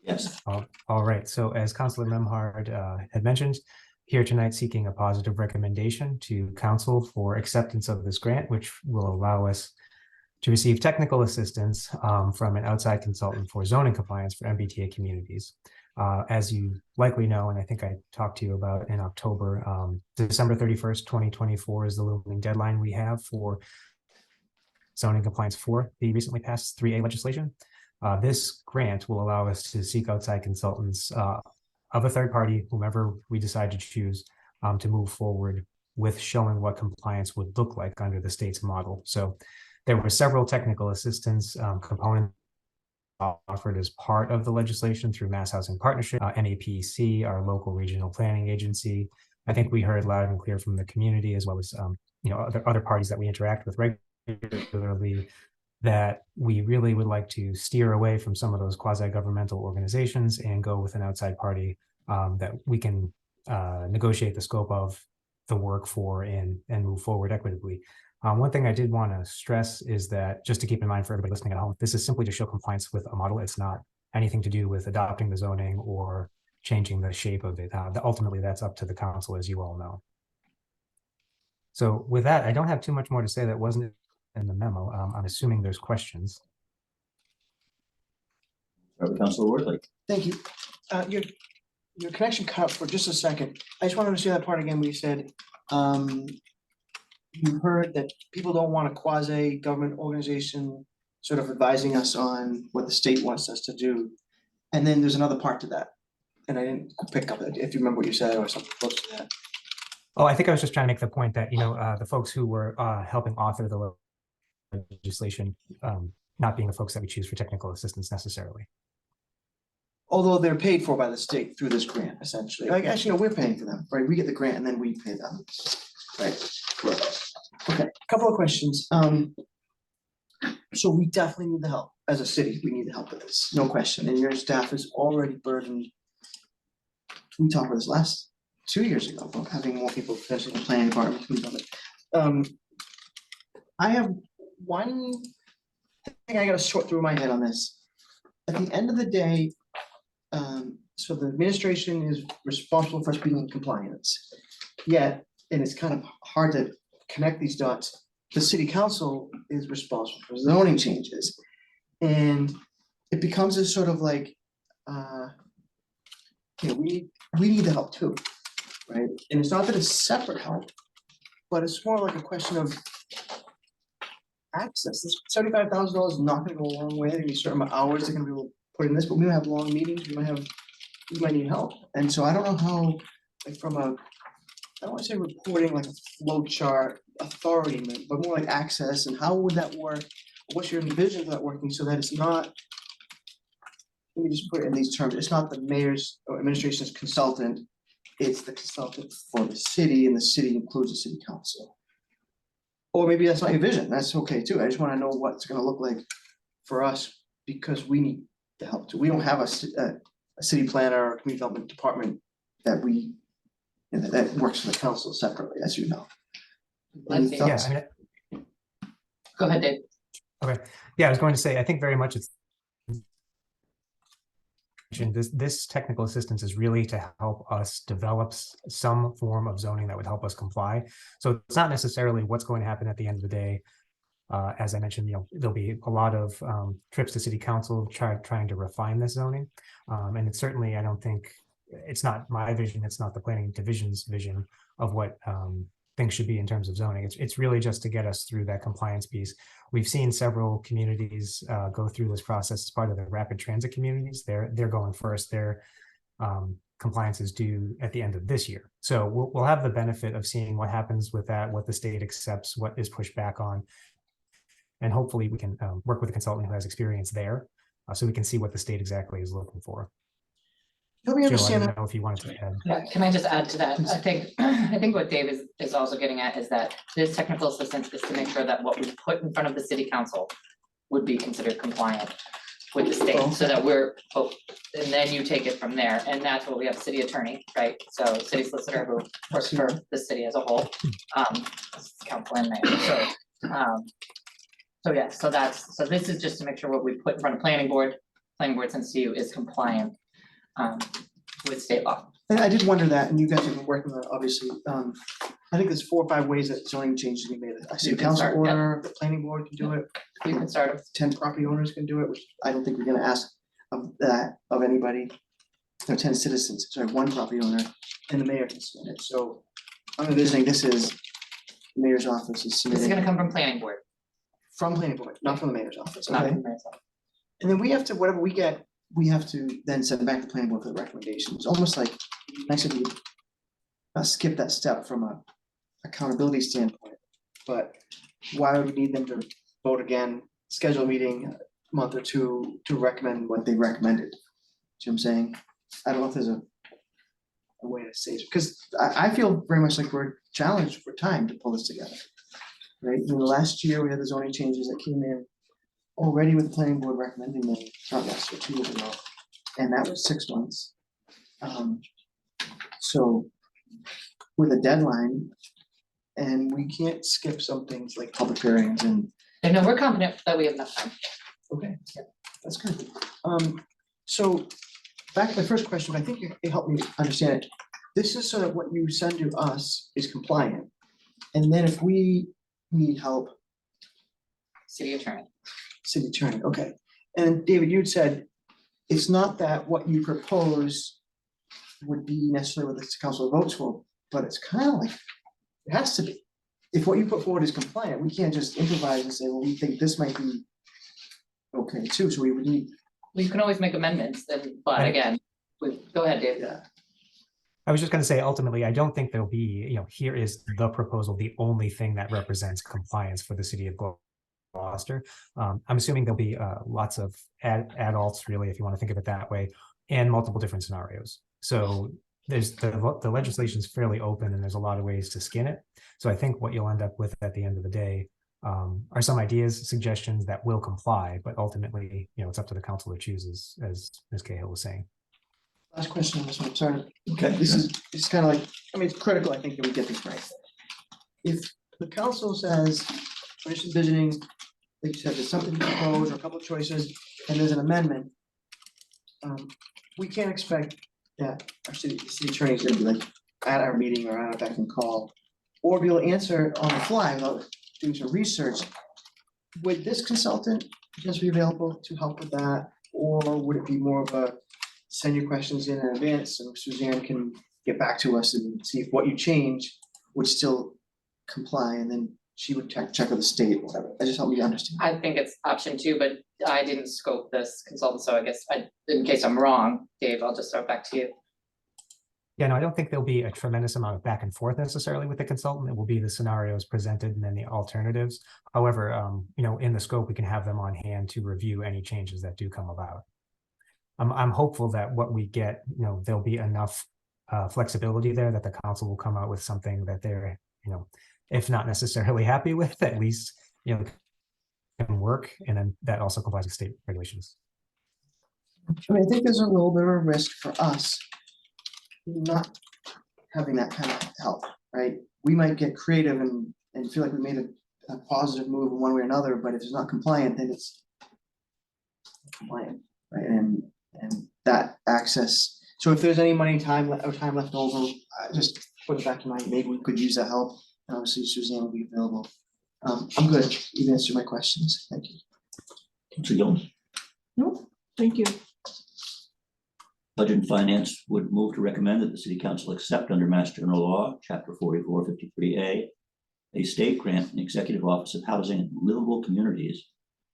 Yes. All right. So as Councilor Memhard had mentioned, here tonight seeking a positive recommendation to council for acceptance of this grant, which will allow us to receive technical assistance from an outside consultant for zoning compliance for MBTA communities. As you likely know, and I think I talked to you about in October, December 31st, 2024 is the looming deadline we have for zoning compliance for the recently passed 3A legislation. This grant will allow us to seek outside consultants of a third party, whomever we decide to choose, to move forward with showing what compliance would look like under the state's model. So there were several technical assistance components offered as part of the legislation through Mass Housing Partnership, NAPC, our local regional planning agency. I think we heard loud and clear from the community, as well as other parties that we interact with regularly, that we really would like to steer away from some of those quasi-governmental organizations and go with an outside party that we can negotiate the scope of the work for and move forward equitably. One thing I did want to stress is that, just to keep in mind for everybody listening at home, this is simply to show compliance with a model. It's not anything to do with adopting the zoning or changing the shape of it. Ultimately, that's up to the council, as you all know. So with that, I don't have too much more to say that wasn't in the memo. I'm assuming there's questions. Councilor Worthley. Thank you. Your connection cut out for just a second. I just wanted to see that part again where you said, you heard that people don't want a quasi-government organization sort of advising us on what the state wants us to do. And then there's another part to that. And I didn't pick up it, if you remember what you said or something close to that. Oh, I think I was just trying to make the point that, the folks who were helping author the legislation, not being the folks that we choose for technical assistance necessarily. Although they're paid for by the state through this grant, essentially. Like, actually, no, we're paying for them, right? We get the grant and then we pay them. Right. Okay, couple of questions. So we definitely need the help. As a city, we need the help with this, no question. And your staff is already burdened. We talked about this last 2 years ago, about having more people potentially in the planning department. I have one thing I gotta sort through my head on this. At the end of the day, so the administration is responsible for us being in compliance. Yet, and it's kind of hard to connect these dots, the city council is responsible for zoning changes. And it becomes a sort of like, we need the help too, right? And it's not that it's separate help, but it's more like a question of access. This $75,000 is not gonna go a long way. There's gonna be a certain amount of hours they're gonna be able to put in this, but we might have long meetings, we might need help. And so I don't know how, like from a, I don't want to say reporting like a flow chart authority, but more like access, and how would that work? What's your vision for that working so that it's not, let me just put it in these terms, it's not the mayor's or administration's consultant, it's the consultant for the city, and the city includes the city council. Or maybe that's not your vision, that's okay too. I just want to know what it's going to look like for us, because we need the help too. We don't have a city planner or community development department that that works for the council separately, as you know. Any Yeah, thoughts? Go ahead, Dave. Okay. Yeah, I was going to say, I think very much it's this technical assistance is really to help us develop some form of zoning that would help us comply. So it's not necessarily what's going to happen at the end of the day. As I mentioned, there'll be a lot of trips to city council trying to refine this zoning. And it's certainly, I don't think, it's not my vision, it's not the planning division's vision of what things should be in terms of zoning. It's really just to get us through that compliance piece. We've seen several communities go through this process as part of the rapid transit communities. They're going first. Their compliance is due at the end of this year. So we'll have the benefit of seeing what happens with that, what the state accepts, what is pushed back on. And hopefully we can work with a consultant who has experience there, so we can see what the state exactly is looking for. Help me Jill, I understand don't know if you wanted to add. Yeah, can I just add to that? I think what Dave is also getting at is that this technical assistance is to make sure that what we put in front of the city council would be considered compliant with the state, so that and then you take it from there, and that's what we have, city attorney, right? So city solicitor who works for the city as a whole, council and mayor, so this is just to make sure what we put in front of planning board sends to you is compliant with state law. And I did wonder that, and you guys have been working on it, obviously. I think there's 4 or 5 ways that zoning changes can be made. I see a council order, the planning board can do it. You can start. 10 property owners can do it, which I don't think we're gonna ask of anybody. no, 10 citizens, sorry, one property owner, and the mayor can submit it. So I'm envisioning this is the mayor's office is This is submitting gonna come from planning board, from planning board, not from the mayor's office, not okay? from mayor's office. And then we have to, whatever we get, we have to then send it back to planning board for the recommendations, almost like, nice if you skip that step from a accountability standpoint. But why would we need them to vote again, schedule a meeting a month or two to recommend what they recommended? See what I'm saying? I don't know if there's a way to say it, because I feel very much like we're challenged for time to pull this together. Right, in the last year, we had the zoning changes that came in already with the planning board recommending them, not last year, 2 years ago, and that was 6 months. So with a deadline, and we can't skip some things like public hearings and, And no, we're confident that we have enough time. okay, yeah, that's good. So back to my first question, I think it helped me understand it. This is so that what you send to us is compliant. And then if we need help, City attorney. city attorney, okay. And David, you'd said, it's not that what you propose would be necessarily what the council votes for, but it's kind of like, it has to be. If what you put forward is compliant, we can't just improvise and say, well, we think this might be okay too, so we would need, We can always make amendments, then, but Right. again, go ahead, Dave. yeah. I was just gonna say, ultimately, I don't think there'll be, here is the proposal, the only thing that represents compliance for the city of Gloucester. I'm assuming there'll be lots of adults, really, if you want to think of it that way, and multiple different scenarios. So there's the legislation's fairly open and there's a lot of ways to skin it. So I think what you'll end up with at the end of the day are some ideas, suggestions that will comply, but ultimately, it's up to the council to choose, as Ms. Cahill was saying. Last question on this one, sorry. Okay. This is, it's kind of like, I mean, it's critical, I think, that we get this right. If the council says, we're just envisioning, like you said, there's something to propose or a couple of choices, and there's an amendment. We can't expect that our city attorney is gonna be like at our meeting or at a back and call, or be able to answer on the fly without doing some research. Would this consultant just be available to help with that, or would it be more of a send your questions in advance and Suzanne can get back to us and see if what you change would still comply, and then she would check with the state or whatever. That just helped me understand. I think it's option 2, but I didn't scope this consultant, so I guess in case I'm wrong, Dave, I'll just throw it back to you. Yeah, no, I don't think there'll be a tremendous amount of back and forth necessarily with the consultant. It will be the scenarios presented and then the alternatives. However, in the scope, we can have them on hand to review any changes that do come about. I'm hopeful that what we get, there'll be enough flexibility there that the council will come out with something that they're, if not necessarily happy with, at least, can work. And then that also complies with state regulations. I mean, I think there's a little bit of a risk for us not having that kind of help, right? We might get creative and feel like we made a positive move in one way or another, but if it's not compliant, then it's compliant, right? And that access. So if there's any money, time left over, just put it back to mind. Maybe we could use that help. And obviously, Suzanne will be available. I'm good. You've answered my questions. Thank you. Councilor Jones. No, thank you. Budget and Finance would move to recommend that the City Council accept under Mass General Law, Chapter 4453A, a state grant from the Executive Office of Housing and Livable Communities,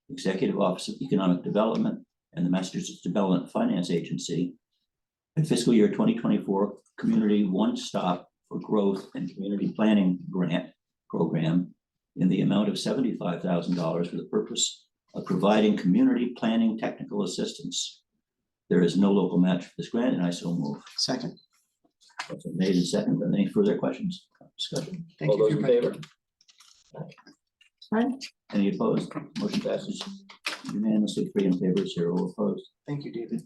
Executive Office of Economic Development, and the Massachusetts Development Finance Agency, in fiscal year 2024 Community One Stop for Growth and Community Planning Grant Program in the amount of $75,000 for the purpose of providing community planning technical assistance. There is no local match for this grant, and I so move. Second. That's been made and seconded. Any further questions, discussion? Thank All you those for in your- favor? Aye. Any opposed? Motion passes unanimously, 3 in favor, 0 opposed. Thank you, David.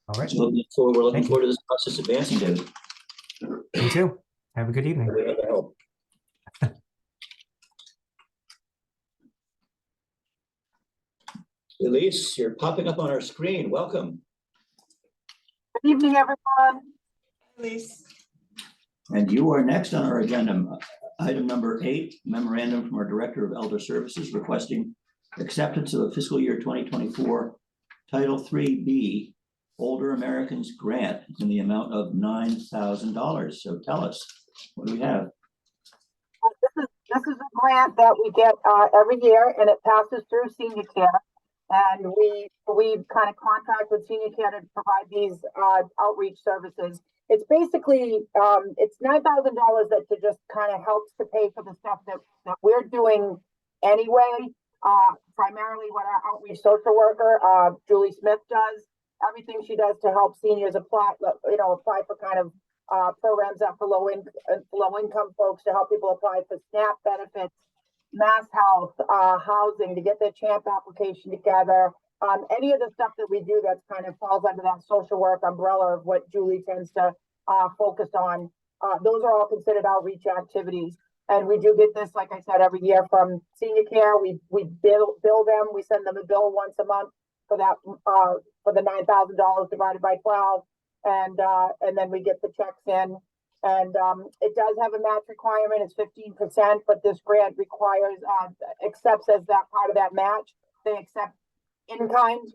All right, We're looking Thank you. forward to this process advancing, David. me too. Have a good evening. We have the help. Elise, you're popping up on our screen. Welcome. Good evening, everyone. Please. And you are next on our agenda. Item number 8, memorandum from our Director of Elder Services requesting acceptance of the fiscal year 2024 Title 3B Older Americans Grant in the amount of $9,000. So tell us, what do we have? This is a grant that we get every year, and it passes through Senior Care. And we kind of contract with Senior Care to provide these outreach services. It's basically it's $9,000 that to just kind of helps to pay for the stuff that we're doing anyway. Primarily what our outreach social worker Julie Smith does. Everything she does to help seniors apply for kind of programs that for low income folks, to help people apply for SNAP benefits, Mass Health, housing, to get their CHAMP application together. Any of the stuff that we do that's kind of falls under that social work umbrella of what Julie tends to focus on. Those are all considered outreach activities. And we do get this, like I said, every year from Senior Care. We bill them. We send them a bill once a month for that for the $9,000 divided by 12, and then we get the checks in. And it does have a match requirement. It's 15%, but this grant requires accepts as that part of that match. They accept in-kind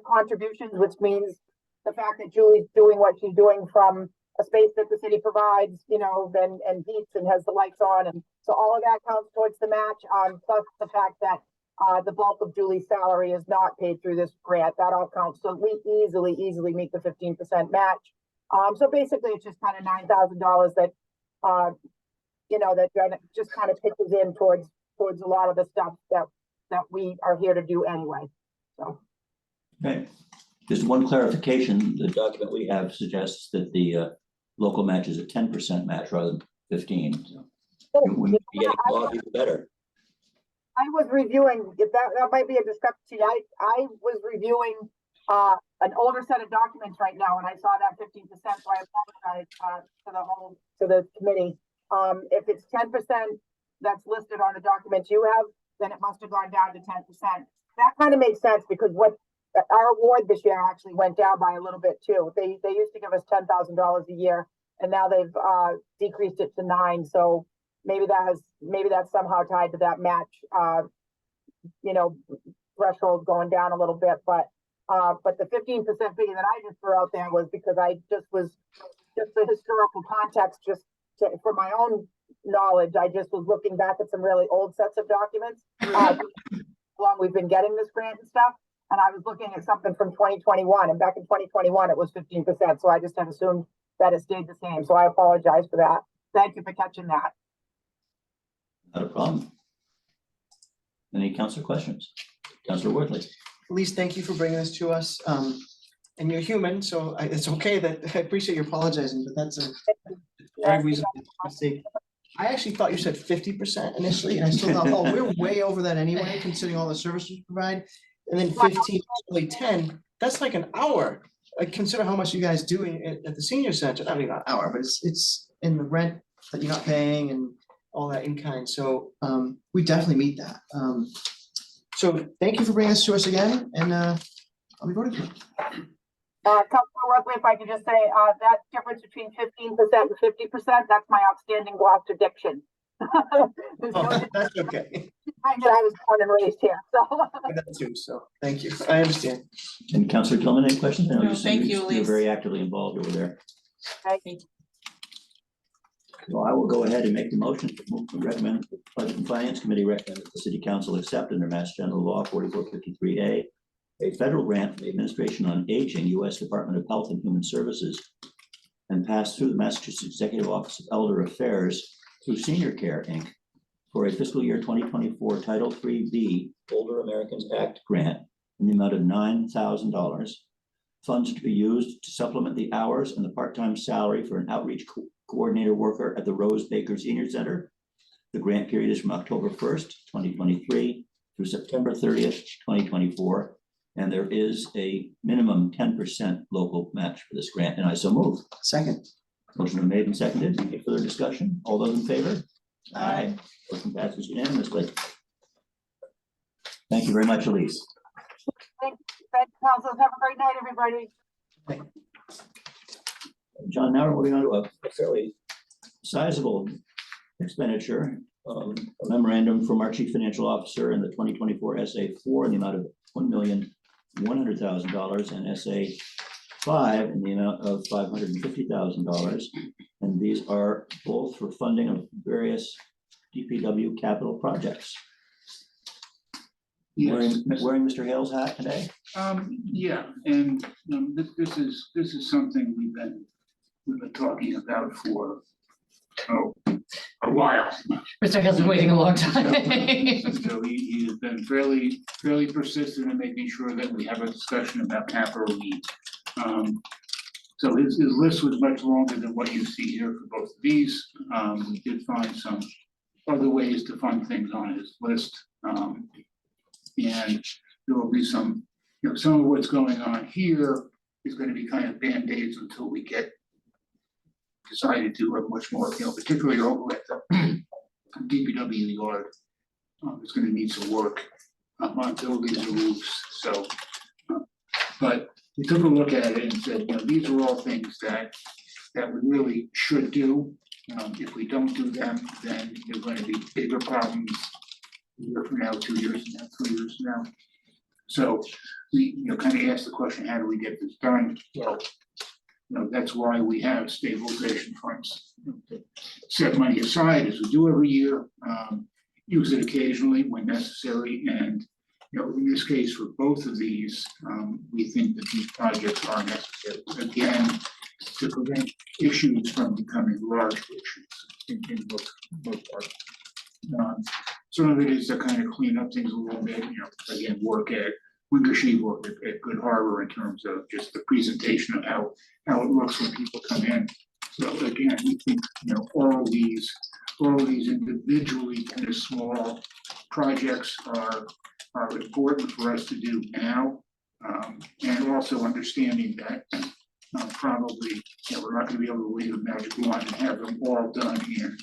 contributions, which means the fact that Julie's doing what she's doing from a space that the city provides, and heats and has the lights on. And so all of that counts towards the match, plus the fact that the bulk of Julie's salary is not paid through this grant. That all counts. So we easily meet the 15% match. So basically it's just kind of $9,000 that, that just kind of pitches in towards a lot of the stuff that we are here to do anyway. So. Okay, just one clarification. The document we have suggests that the local match is a 10% match rather than 15. So we get a lot even better. I was reviewing, that might be a discrepancy. I was reviewing an older set of documents right now, and I saw that 15%, so I apologize to the committee. If it's 10% that's listed on the documents you have, then it must have gone down to 10%. That kind of makes sense because what our award this year actually went down by a little bit too. They used to give us $10,000 a year, and now they've decreased it to $9,000. So maybe that's somehow tied to that match, threshold going down a little bit. But the 15% figure that I just threw out there was because I just was just the historical context, for my own knowledge. I just was looking back at some really old sets of documents, how long we've been getting this grant and stuff. And I was looking at something from 2021, and back in 2021, it was 15%. So I just had assumed that it stayed the same. So I apologize for that. Thank you for catching that. Not a problem. Any councilor questions? Councilor Worthley. Elise, thank you for bringing this to us. And you're human, so it's okay that I appreciate you apologizing, but that's a very reasonable mistake. I actually thought you said 50% initially, and I still thought, oh, we're way over that anyway, considering all the services we provide. And then 15, only 10, that's like an hour. Like, consider how much you guys doing at the senior center. I mean, not an hour, but it's in the rent that you're not paying and all that in kind. So we definitely meet that. So thank you for bringing this to us again, and I'll be voting for it. Councilor Worthley, if I could just say that difference between 15% and 50%, that's my outstanding Gloucester diction. That's okay. I was born and raised here, so. That too, so thank you. I understand. And Councilor Tillman, any questions? I know No, thank you, you're Elise. very actively involved over there. Thank you. So I will go ahead and make the motion to recommend the Budget and Finance Committee recommend that the City Council accept under Mass General Law 4453A a federal grant for the Administration on Aging, U.S. Department of Health and Human Services, and pass through the Massachusetts Executive Office of Elder Affairs through Senior Care, Inc. for a fiscal year 2024 Title III-B Older Americans Act grant in the amount of $9,000. Funds to be used to supplement the hours and the part-time salary for an outreach coordinator worker at the Rose Baker Senior Center. The grant period is from October 1st, 2023 through September 30th, 2024. And there is a minimum 10% local match for this grant, and I so move. Second. Motion been made and seconded. Any further discussion? All those in favor? Aye. Motion passes unanimously. Thank you very much, Elise. Thank you, councilors. Have a great night, everybody. John, now we're moving on to a fairly sizable expenditure. A memorandum from our Chief Financial Officer in the 2024 SA4 in the amount of $1,100,000 and SA 5 in the amount of $550,000. And these are both for funding of various DPW capital projects. Yes. Wearing Mr. Hale's hat today? Yeah, and this is something we've been talking about for a while. Mr. Hill's been waiting a long time. So he has been fairly persistent in making sure that we have a discussion about capital needs. So his list was much longer than what you see here for both of these. We did find some other ways to fund things on his list. And there will be some of what's going on here is going to be kind of Band-Aids until we get decided to have much more, particularly over at the DPW yard. It's going to need some work on building the roofs. So, but we took a look at it and said, these are all things that we really should do. If we don't do them, then there are going to be bigger problems a year from now, 2 years from now, 3 years from now. So we, kind of asked the question, how do we get this done? Well, that's why we have stabilization funds. Set money aside as we do every year, use it occasionally when necessary. And, in this case, for both of these, we think that these projects are necessary, again, to prevent issues from becoming large issues in most parts. Some of it is to kind of clean up things a little bit, again, work at Wintersheet, work at Good Harbor in terms of just the presentation of how it looks when people come in. So again, we think, all of these individually kind of small projects are important for us to do now. And also understanding that probably, we're not gonna be able to wave a magic wand and have them all done in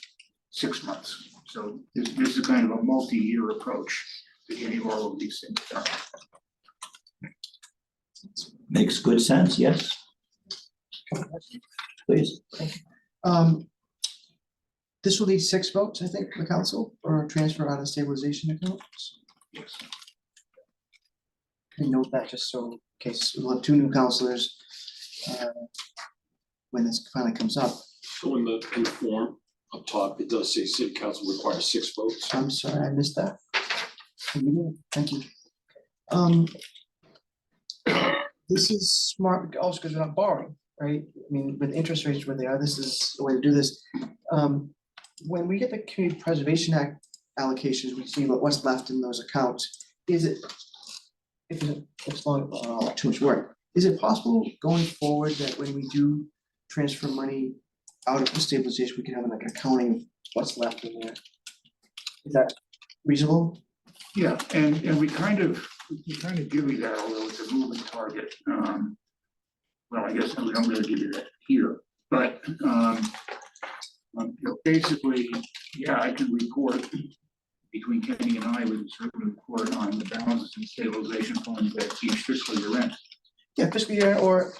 6 months. So this is kind of a multi-year approach to getting all of these things done. Makes good sense, yes. Please. This will need 6 votes, I think, for council, or transfer out of stabilization accounts. Yes. And note that just so in case we'll have 2 new councilors when this finally comes up. So in the form up top, it does say city council requires 6 votes. I'm sorry, I missed that. Thank you. This is smart also because we're not borrowing, right? I mean, with interest rates where they are, this is the way to do this. When we get the Community Preservation Act allocations, we see what's left in those accounts. Is it, if it's long, too much work, is it possible going forward that when we do transfer money out of the stabilization, we can have like accounting of what's left in there? Is that reasonable? Yeah, and we kind of give you that, although it's a moving target. Well, I guess we don't really give you that here, but basically, yeah, I can report between Kenny and I, we can certainly report on the balances and stabilization funds at each fiscal year end. Yeah, fiscal year, or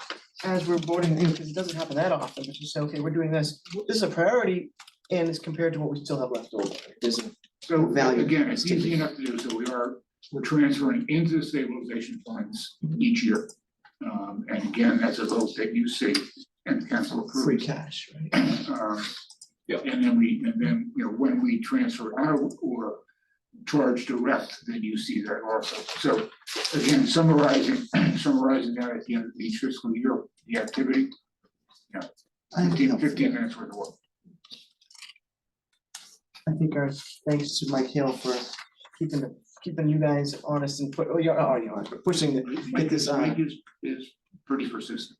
as we're boarding, because it doesn't happen that often, but you say, okay, we're doing this, this is a priority, and it's compared to what we still have left over. So value. again, it's easy enough to do, so we're transferring into the stabilization funds each year. And again, that's a vote that you see and the council approves. Free cash, right? Yeah. And then when we transfer out or charge direct, then you see that also. So again, summarizing that at the end of each fiscal year, the activity, 15 minutes worth of work. I think our thanks to Mike Hill for keeping you guys honest and pushing to get this on. Mike is pretty persistent.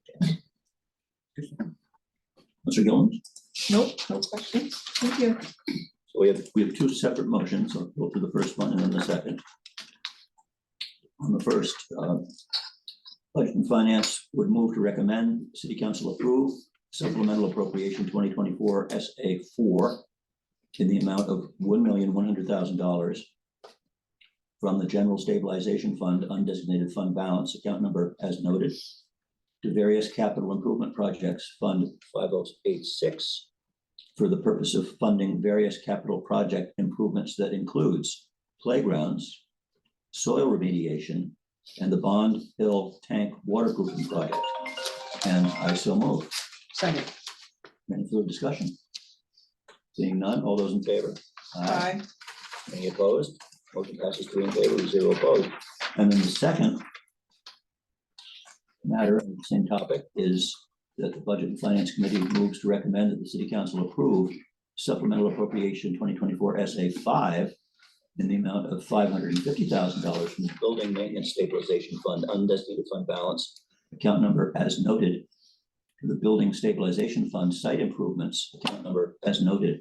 Mr. Gillens? Nope, no questions. Thank you. So we have 2 separate motions. I'll go through the first one and then the second. On the first, Budget and Finance would move to recommend City Council approve supplemental appropriation 2024 SA4 in the amount of $1,100,000 from the General Stabilization Fund undesignated fund balance account number as noted to various capital improvement projects, Fund 5086, for the purpose of funding various capital project improvements that includes playgrounds, soil remediation, and the Bond Hill Tank waterproofing project. And I so move. Second. Any further discussion? Seeing none, all those in favor? Aye. Any opposed? Motion passes 3 in favor, 0 opposed. And then the second matter on the same topic is that the Budget and Finance Committee moves to recommend that the City Council approve supplemental appropriation 2024 SA 5 in the amount of $550,000 from the Building Maintenance Stabilization Fund undesignated fund balance, account number as noted, to the Building Stabilization Fund site improvements, account number as noted.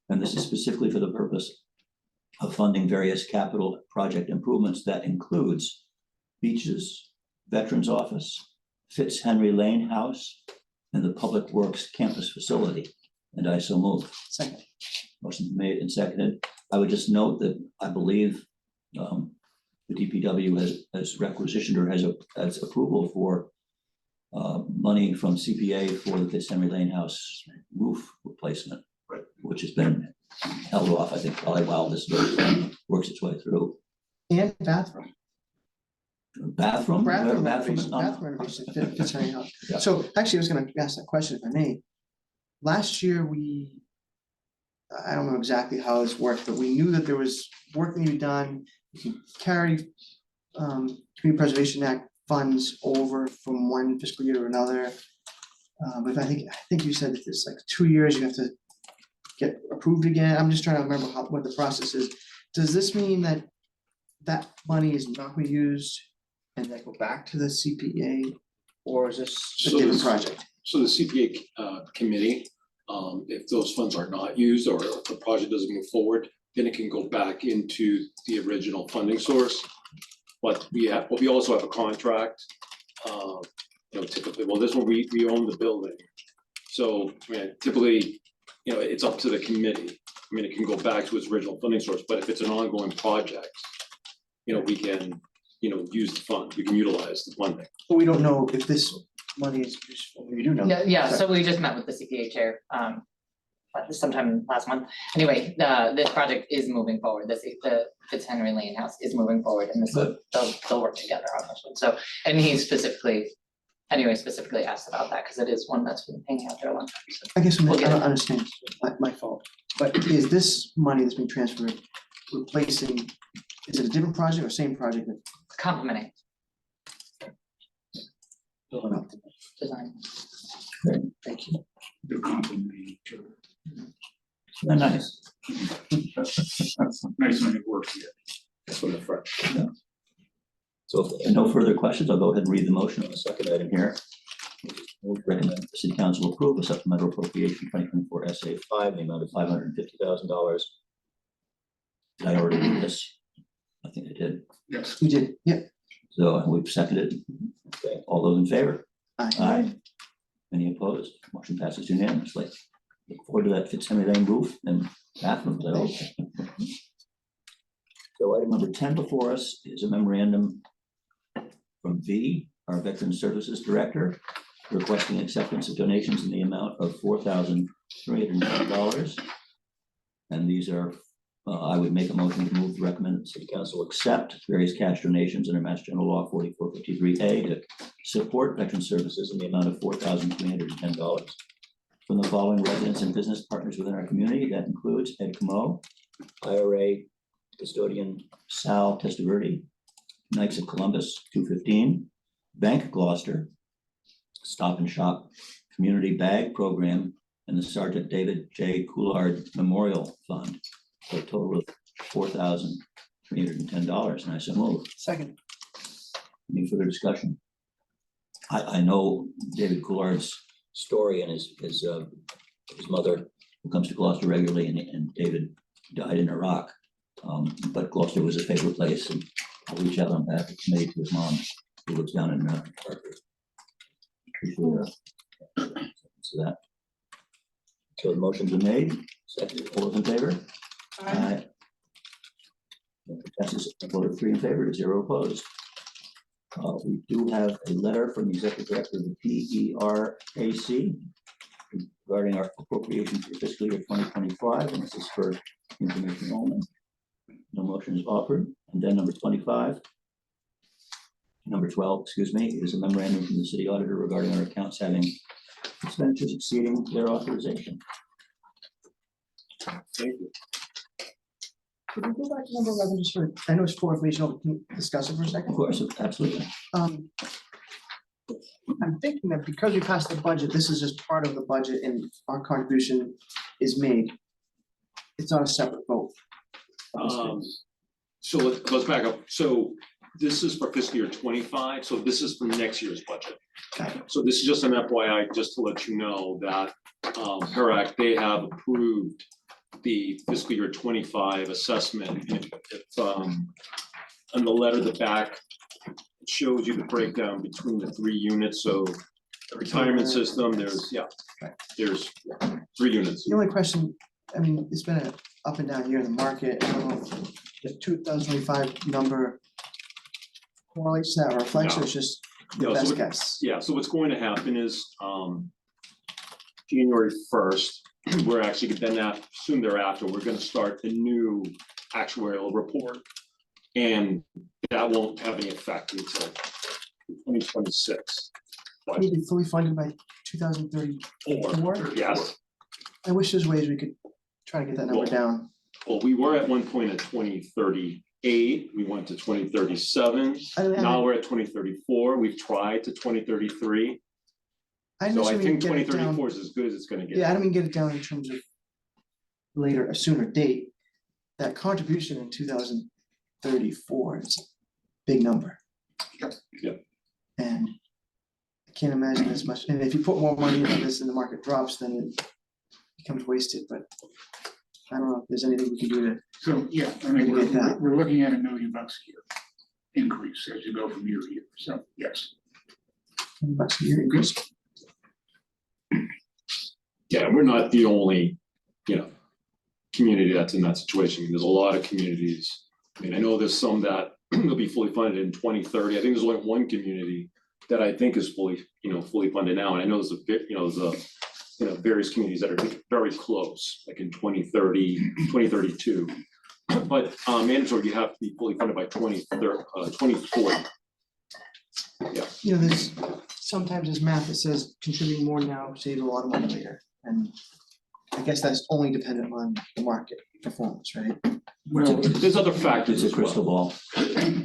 And this is specifically for the purpose of funding various capital project improvements that includes beaches, Veterans Office, Fitzhenry Lane House, and the Public Works Campus Facility. And I so move. Second. Motion made and seconded. I would just note that I believe the DPW has requisitioned or has approval for money from CPA for the Fitzhenry Lane House roof replacement, which has been held off, I think, probably while this works its way through. And bathroom. Bathroom? Bathroom Bathroom. renovation, bathroom renovation, Fitzhenry House. Yeah. So actually, I was gonna ask that question if I may. Last year, I don't know exactly how this worked, but we knew that there was work that needed to be done. You can carry Community Preservation Act funds over from one fiscal year to another. But I think you said that it's like 2 years, you have to get approved again. I'm just trying to remember what the process is. Does this mean that that money is not going to be used and then go back to the CPA, or is this a different project? So the CPA committee, if those funds are not used or if the project doesn't move forward, then it can go back into the original funding source. But we also have a contract, typically, well, this one, we own the building. So typically, it's up to the committee. I mean, it can go back to its original funding source, but if it's an ongoing project, we can, use the fund, we can utilize the funding. But we don't know if this money is useful. We do know. Yeah, so we just met with the CPA chair, sometime last month. Anyway, this project is moving forward. The Fitzhenry Lane House is moving forward, and they'll work together on this one. So, and he specifically asked about that, because it is one that's been hanging out there a long time. So I guess I we'll get don't it. understand, my fault. But is this money that's being transferred replacing, is it a different project or same project? Complementing Oh, no. design. Thank you. They're complimenting each other. Nice. Nice when it works, yeah. That's from the front. So if there are no further questions, I'll go ahead and read the motion on the second item here. We recommend the City Council approve a supplemental appropriation 2024 SA 5 in the amount of $550,000. Did I already read this? I think I did. Yes. You did, yeah. So we've seconded. Okay, all those in favor? Aye. Aye. Any opposed? Motion passes unanimously. Look forward to that Fitzhenry Lane roof and bathrooms, I hope. So item number 10 before us is a memorandum from V, our Veteran Services Director, requesting acceptance of donations in the amount of $4,310. And these are, I would make a motion to move to recommend that the City Council accept various cash donations under Mass General Law 4453A to support veteran services in the amount of $4,310 from the following residents and business partners within our community. That includes Ed Camo, IRA custodian Sal Testaverde, Knights of Columbus 215, Bank Gloucester, Stop and Shop Community Bag Program, and the Sergeant David J. Coulard Memorial Fund, for a total of $4,310, and I so move. Second. Any further discussion? I know David Coulard's story and his mother, who comes to Gloucester regularly, and David died in Iraq. But Gloucester was his favorite place, and I'll reach out on behalf of the committee to his mom, who lives down in Hartford. Appreciate that. So the motions are made. Second, all those in favor? Aye. Passes a vote of 3 in favor, 0 opposed. We do have a letter from the Executive Director of the PERAC regarding our appropriation for fiscal year 2025, and this is for information only. No motion is offered. And then number 25. number 12, excuse me, is a memorandum from the city auditor regarding our accounts having expenditures exceeding their authorization. Thank you. Could we go back to number 11, just for, I know it's more information, but can we discuss it for a second? Of course, absolutely. I'm thinking that because we passed the budget, this is just part of the budget and our contribution is made. It's not a separate vote. So let's back up. So this is for fiscal year 25, so this is for next year's budget. Okay. So this is just an FYI, just to let you know that PERAC, they have approved the fiscal year 25 assessment. And if on the letter at the back, it shows you the breakdown between the 3 units. So the retirement system, there's 3 units. The only question, I mean, it's been an up and down year in the market. I don't know if the 2025 number correlates to that or reflects, or it's just the No, so best it- guess. Yeah, so what's going to happen is January 1st, we're actually soon thereafter, we're gonna start the new actuarial report. And that won't have any effect until 2026. But Need to be fully funded by 2034. yes, I wish there's ways we could try to get that number down. well, we were at one point at 2038, we went to 2037. I don't Now have, we're at 2034, we've tried to 2033. I So I just think get it down. 2034 is as good as it's gonna get. Yeah, I don't mean get it down in terms of later, a sooner date. That contribution in 2034 is a big number. Yep. And I can't imagine as much, and if you put more money into this and the market drops, then it becomes wasted, but I don't know if there's anything we can do to, So, yeah, I mean, Get that. we're looking at $1 million a year increase as you go from year to year, so, yes. $10 a year increase. Yeah, we're not the only, community that's in that situation. I mean, there's a lot of communities. I mean, I know there's some that will be fully funded in 2030. I think there's only one community that I think is fully funded now. And I know there's various communities that are very close, like in 2030, 2032. But mandatory, you have to be fully funded by 2040. Yeah. You know, there's sometimes there's math that says contributing more now saves a lot of money later, and I guess that's only dependent on the market performance, right? Well, There's other factors It's a as well. crystal ball.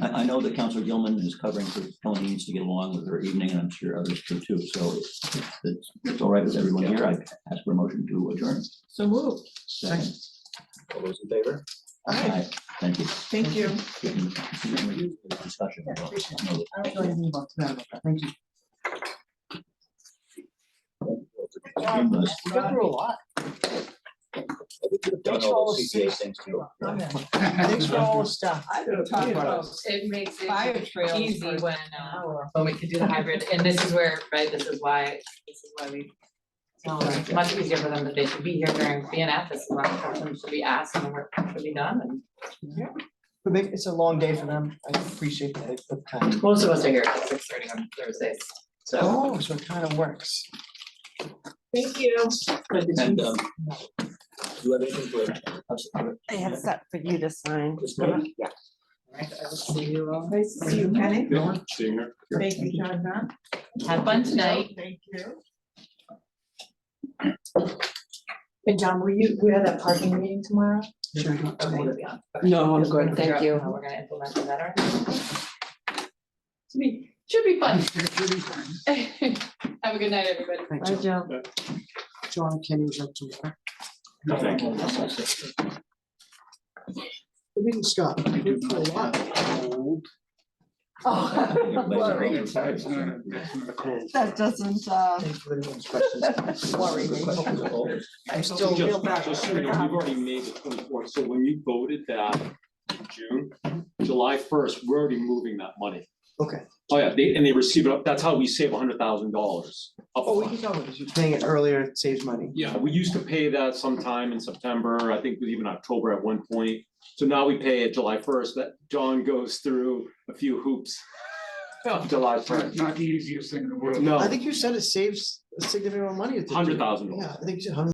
I know that Councilor Gilman is covering for Tony needs to get along with her evening, and I'm sure others do too. So it's all right with everyone here. I ask for a motion to adjourn. So moved. Second. All those in favor? Aye. Thank you. Thank you. Discussion. I don't know anything about that, thank you. We got through a lot. Thanks for all the Thanks for all the stuff. It makes Fire it trails easy for when we can do the hybrid, and this is where, right, this is why we. It's much easier for them that they should be here during BNF, this is why questions should be asked and the work should be done, and But it's a long day for them, I appreciate that, the time. most of us are here at 6:30 on Thursdays, so. Oh, so it kind of works. Thank you. And do you have anything for us? I have a set for you to sign. This one? Yeah. Right, I will see you all. Nice to see you, Penny. Yeah, same here. Thank you, John. Have fun tonight. Thank you. And John, we have that parking meeting tomorrow? Sure. No, I'm good, thank you. How we're gonna implement the better. Should be fun. Have a good night, everybody. Thanks, Bye, Joe. John, Kenny was up to. No, thank you. Good meeting, Scott. Good for a lot. That doesn't, Thanks for the questions. worry me. I'm still real bad. Just so you know, we've already made the 24th, so when you voted that in June, July 1st, we're already moving that money. Okay. Oh, yeah, they receive it up, that's how we save $100,000 Oh, we upfront. can talk about this. You're paying it earlier, it saves money. Yeah, we used to pay that sometime in September, I think it was even October at one point. So now we pay it July 1st, that John goes through a few hoops. July 1st. Not the easiest thing in the world. No, I think you said it saves a significant amount of money. $100,000. Yeah, I think you said 100.